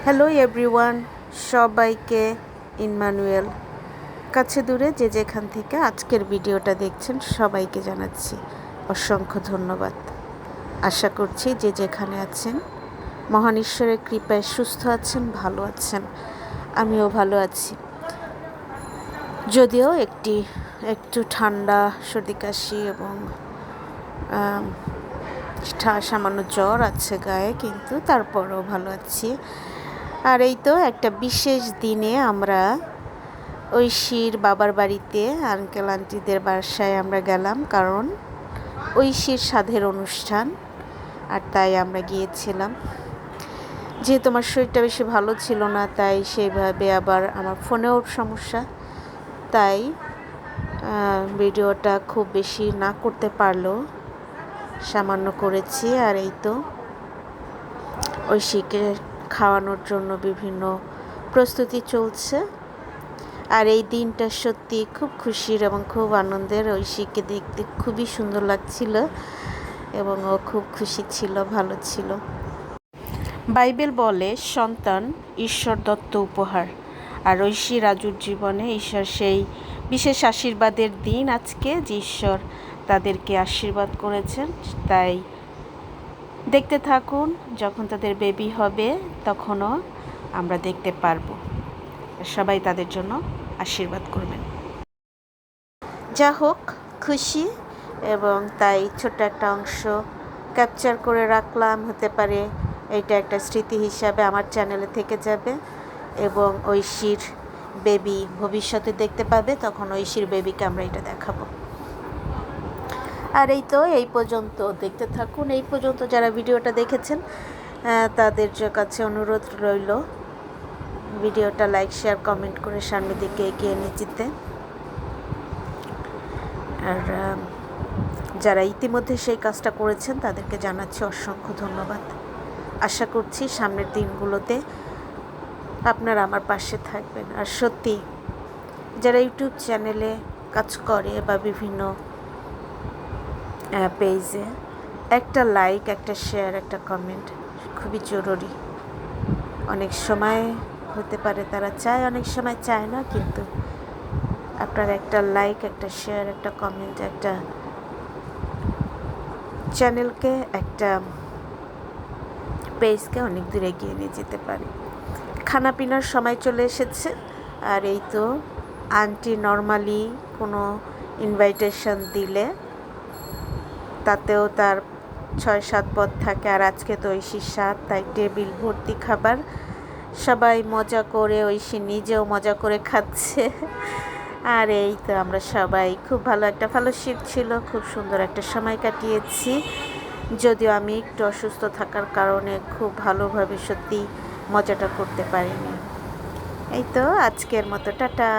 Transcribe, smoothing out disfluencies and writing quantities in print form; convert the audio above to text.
Hello everyone, সবাইকে Emmanuel কাছে দূরে যে যেখান থেকে আজকের ভিডিওটা দেখছেন সবাইকে জানাচ্ছি অসংখ্য ধন্যবাদ। আশা করছি যে যেখানে আছেন মহান ঈশ্বরের কৃপায় সুস্থ আছেন, ভালো আছেন। আমিও ভালো আছি, যদিও একটু ঠান্ডা, সর্দি কাশি এবং সামান্য জ্বর আছে গায়ে, কিন্তু তারপরেও ভালো আছি। আর এই তো একটা বিশেষ দিনে আমরা ঐশীর বাবার বাড়িতে আঙ্কেল আন্টিদের বাসায় আমরা গেলাম, কারণ ঐশীর সাধের অনুষ্ঠান, আর তাই আমরা গিয়েছিলাম। যেহেতু আমার শরীরটা বেশি ভালো ছিল না, তাই সেইভাবে আবার আমার ফোনেও সমস্যা, তাই ভিডিওটা খুব বেশি না করতে পারলেও সামান্য করেছি। আর এই তো ঐশীকে খাওয়ানোর জন্য বিভিন্ন প্রস্তুতি চলছে। আর এই দিনটা সত্যি খুব খুশির এবং খুব আনন্দের। ঐশীকে দেখতে খুবই সুন্দর লাগছিল এবং ও খুব খুশি ছিল, ভালো ছিল। বাইবেল বলে সন্তান ঈশ্বর দত্ত উপহার, আর ঐশী রাজুর জীবনে ঈশ্বর সেই বিশেষ আশীর্বাদের দিন আজকে, যে ঈশ্বর তাদেরকে আশীর্বাদ করেছেন। তাই দেখতে থাকুন, যখন তাদের বেবি হবে তখনও আমরা দেখতে পারবো। সবাই তাদের জন্য আশীর্বাদ করবেন। যা হোক, খুশি, এবং তাই ছোট্ট একটা অংশ ক্যাপচার করে রাখলাম। হতে পারে এটা একটা স্মৃতি হিসাবে আমার চ্যানেলে থেকে যাবে, এবং ঐশীর বেবি ভবিষ্যতে দেখতে পাবে, তখন ঐশীর বেবিকে আমরা এটা দেখাবো। আর এই তো এই পর্যন্ত দেখতে থাকুন। এই পর্যন্ত যারা ভিডিওটা দেখেছেন তাদের কাছে অনুরোধ রইল ভিডিওটা লাইক, শেয়ার, কমেন্ট করে সামনের দিকে এগিয়ে নিয়ে যেতে। আর যারা ইতিমধ্যে সেই কাজটা করেছেন তাদেরকে জানাচ্ছি অসংখ্য ধন্যবাদ। আশা করছি সামনের দিনগুলোতে আপনারা আমার পাশে থাকবেন। আর সত্যি যারা ইউটিউব চ্যানেলে কাজ করে বা বিভিন্ন পেজে, একটা লাইক, একটা শেয়ার, একটা কমেন্ট খুবই জরুরি। অনেক সময় হতে পারে তারা চায়, অনেক সময় চায় না, কিন্তু আপনার একটা লাইক, একটা শেয়ার, একটা কমেন্ট একটা চ্যানেলকে, একটা পেজকে অনেক দূর এগিয়ে নিয়ে যেতে পারে। খানা পিনার সময় চলে এসেছে। আর এই তো আন্টি নর্মালি কোনো ইনভাইটেশন দিলে তাতেও তার 6-7 পদ থাকে, আর আজকে তো ঐশীর সাথ, তাই টেবিল ভর্তি খাবার। সবাই মজা করে, ঐশী নিজেও মজা করে খাচ্ছে। আর এই তো আমরা সবাই খুব ভালো একটা ফেলোশিপ ছিল, খুব সুন্দর একটা সময় কাটিয়েছি। যদিও আমি একটু অসুস্থ থাকার কারণে খুব ভালোভাবে সত্যি মজাটা করতে পারিনি। এই তো আজকের মতো টাটা।